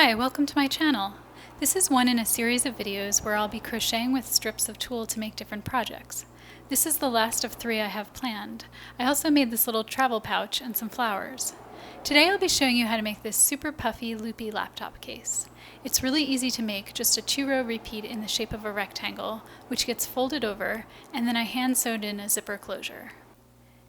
Hi, welcome to my channel. This is one in a series of videos where I'll be crocheting with strips of tulle to make different projects. This is the last of 3 I have planned. I also made this little travel pouch and some flowers. Today I'll be showing you how to make this super puffy loopy laptop case. It's really easy to make, just a 2-row repeat in the shape of a rectangle, which gets folded over, and then I hand sewed in a zipper closure.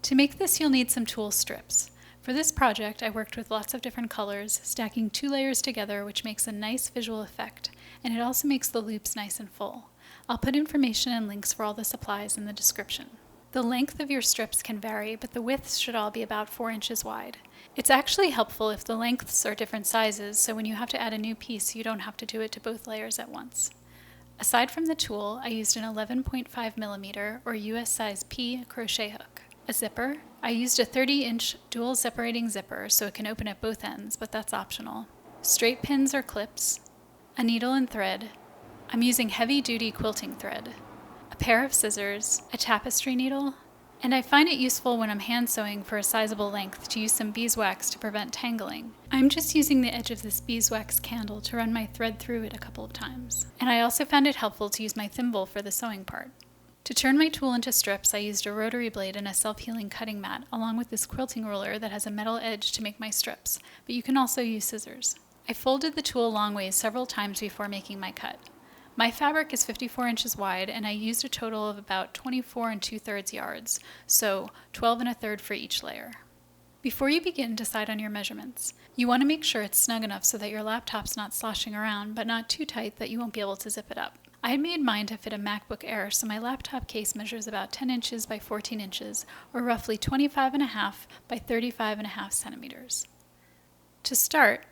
To make this you'll need some tulle strips. For this project, I worked with lots of different colors, stacking 2 layers together, which makes a nice visual effect, and it also makes the loops nice and full. I'll put information and links for all the supplies in the description. The length of your strips can vary, but the widths should all be about 4 inches wide. It's actually helpful if the lengths are different sizes, so when you have to add a new piece, you don't have to do it to both layers at once. Aside from the tulle, I used an 11.5mm or US size P crochet hook, a zipper. I used a 30-inch dual separating zipper so it can open at both ends, but that's optional. Straight pins or clips, a needle and thread. I'm using heavy-duty quilting thread, a pair of scissors, a tapestry needle, and I find it useful when I'm hand sewing for a sizable length to use some beeswax to prevent tangling. I'm just using the edge of this beeswax candle to run my thread through it a couple of times. And I also found it helpful to use my thimble for the sewing part. To turn my tulle into strips, I used a rotary blade and a self-healing cutting mat, along with this quilting ruler that has a metal edge to make my strips, but you can also use scissors. I folded the tulle long ways several times before making my cut. My fabric is 54 inches wide, and I used a total of about 24 2/3 yards, so 12 1/3 for each layer. Before you begin, decide on your measurements. You want to make sure it's snug enough so that your laptop's not sloshing around, but not too tight that you won't be able to zip it up. I had made mine to fit a MacBook Air, so my laptop case measures about 10 inches by 14 inches, or roughly 25.5 by 35.5 centimeters. To start,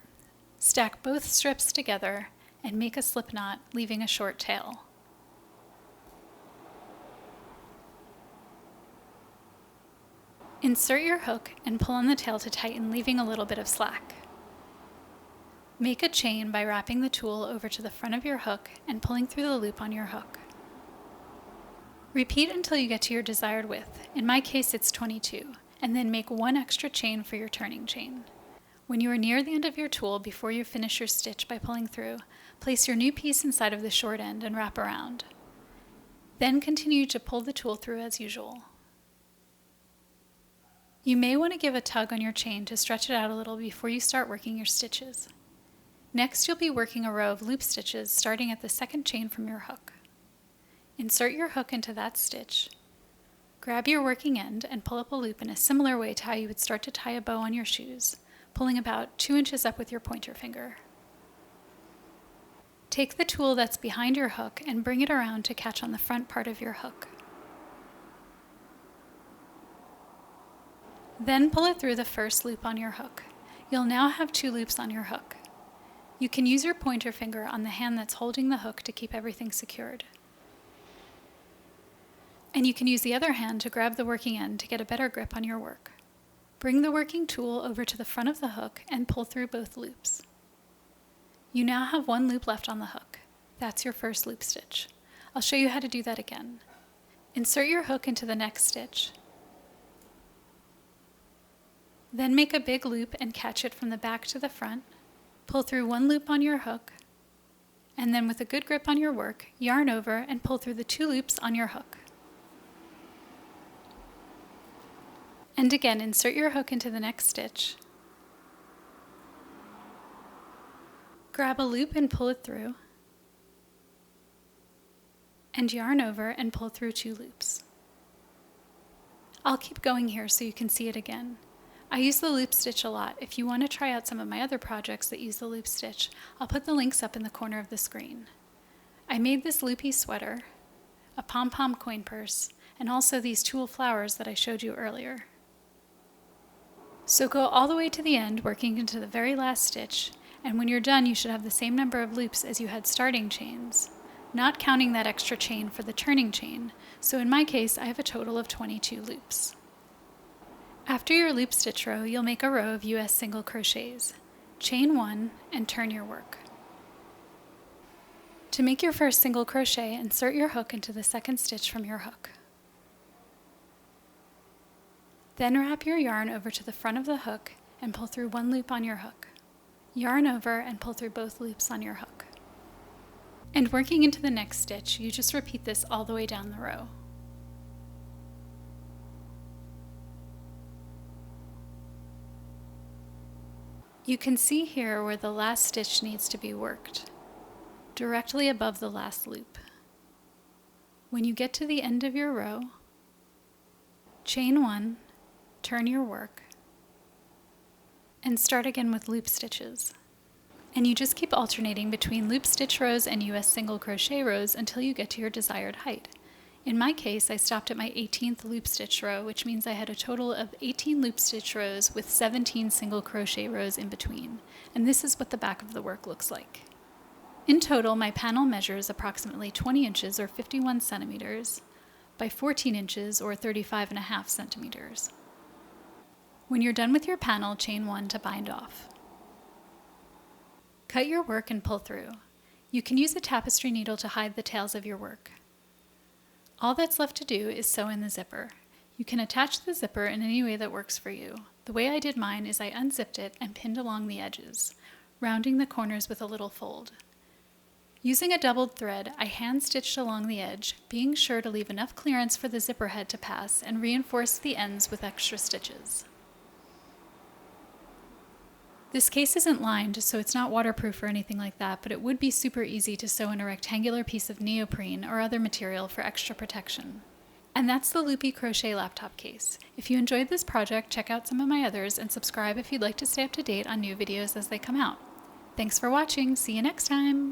stack both strips together and make a slip knot, leaving a short tail. Insert your hook and pull on the tail to tighten, leaving a little bit of slack. Make a chain by wrapping the tulle over to the front of your hook and pulling through the loop on your hook. Repeat until you get to your desired width, in my case it's 22, and then make 1 extra chain for your turning chain. When you are near the end of your tulle, before you finish your stitch by pulling through, place your new piece inside of the short end and wrap around. Then continue to pull the tulle through as usual. You may want to give a tug on your chain to stretch it out a little before you start working your stitches. Next, you'll be working a row of loop stitches starting at the second chain from your hook. Insert your hook into that stitch. Grab your working end and pull up a loop in a similar way to how you would start to tie a bow on your shoes, pulling about 2 inches up with your pointer finger. Take the tulle that's behind your hook and bring it around to catch on the front part of your hook. Then pull it through the first loop on your hook. You'll now have 2 loops on your hook. You can use your pointer finger on the hand that's holding the hook to keep everything secured. And you can use the other hand to grab the working end to get a better grip on your work. Bring the working tulle over to the front of the hook and pull through both loops. You now have 1 loop left on the hook. That's your first loop stitch. I'll show you how to do that again. Insert your hook into the next stitch. Then make a big loop and catch it from the back to the front. Pull through 1 loop on your hook, and then with a good grip on your work, yarn over and pull through the 2 loops on your hook. And again, insert your hook into the next stitch. Grab a loop and pull it through, and yarn over and pull through 2 loops. I'll keep going here so you can see it again. I use the loop stitch a lot. If you want to try out some of my other projects that use the loop stitch, I'll put the links up in the corner of the screen. I made this loopy sweater, a pom-pom coin purse, and also these tulle flowers that I showed you earlier. So go all the way to the end, working into the very last stitch, and when you're done you should have the same number of loops as you had starting chains, not counting that extra chain for the turning chain, so in my case I have a total of 22 loops. After your loop stitch row, you'll make a row of US single crochets. Chain 1 and turn your work. To make your first single crochet, insert your hook into the second stitch from your hook. Then wrap your yarn over to the front of the hook and pull through 1 loop on your hook. Yarn over and pull through both loops on your hook. And working into the next stitch, you just repeat this all the way down the row. You can see here where the last stitch needs to be worked, directly above the last loop. When you get to the end of your row, chain 1, turn your work, and start again with loop stitches. And you just keep alternating between loop stitch rows and US single crochet rows until you get to your desired height. In my case, I stopped at my 18th loop stitch row, which means I had a total of 18 loop stitch rows with 17 single crochet rows in between. And this is what the back of the work looks like. In total, my panel measures approximately 20 inches or 51 centimeters by 14 inches or 35.5 centimeters. When you're done with your panel, chain 1 to bind off. Cut your work and pull through. You can use a tapestry needle to hide the tails of your work. All that's left to do is sew in the zipper. You can attach the zipper in any way that works for you. The way I did mine is I unzipped it and pinned along the edges, rounding the corners with a little fold. Using a doubled thread, I hand-stitched along the edge, being sure to leave enough clearance for the zipper head to pass and reinforce the ends with extra stitches. This case isn't lined, so it's not waterproof or anything like that, but it would be super easy to sew in a rectangular piece of neoprene or other material for extra protection. And that's the Loopy crochet laptop case. If you enjoyed this project, check out some of my others and subscribe if you'd like to stay up to date on new videos as they come out. Thanks for watching. See you next time.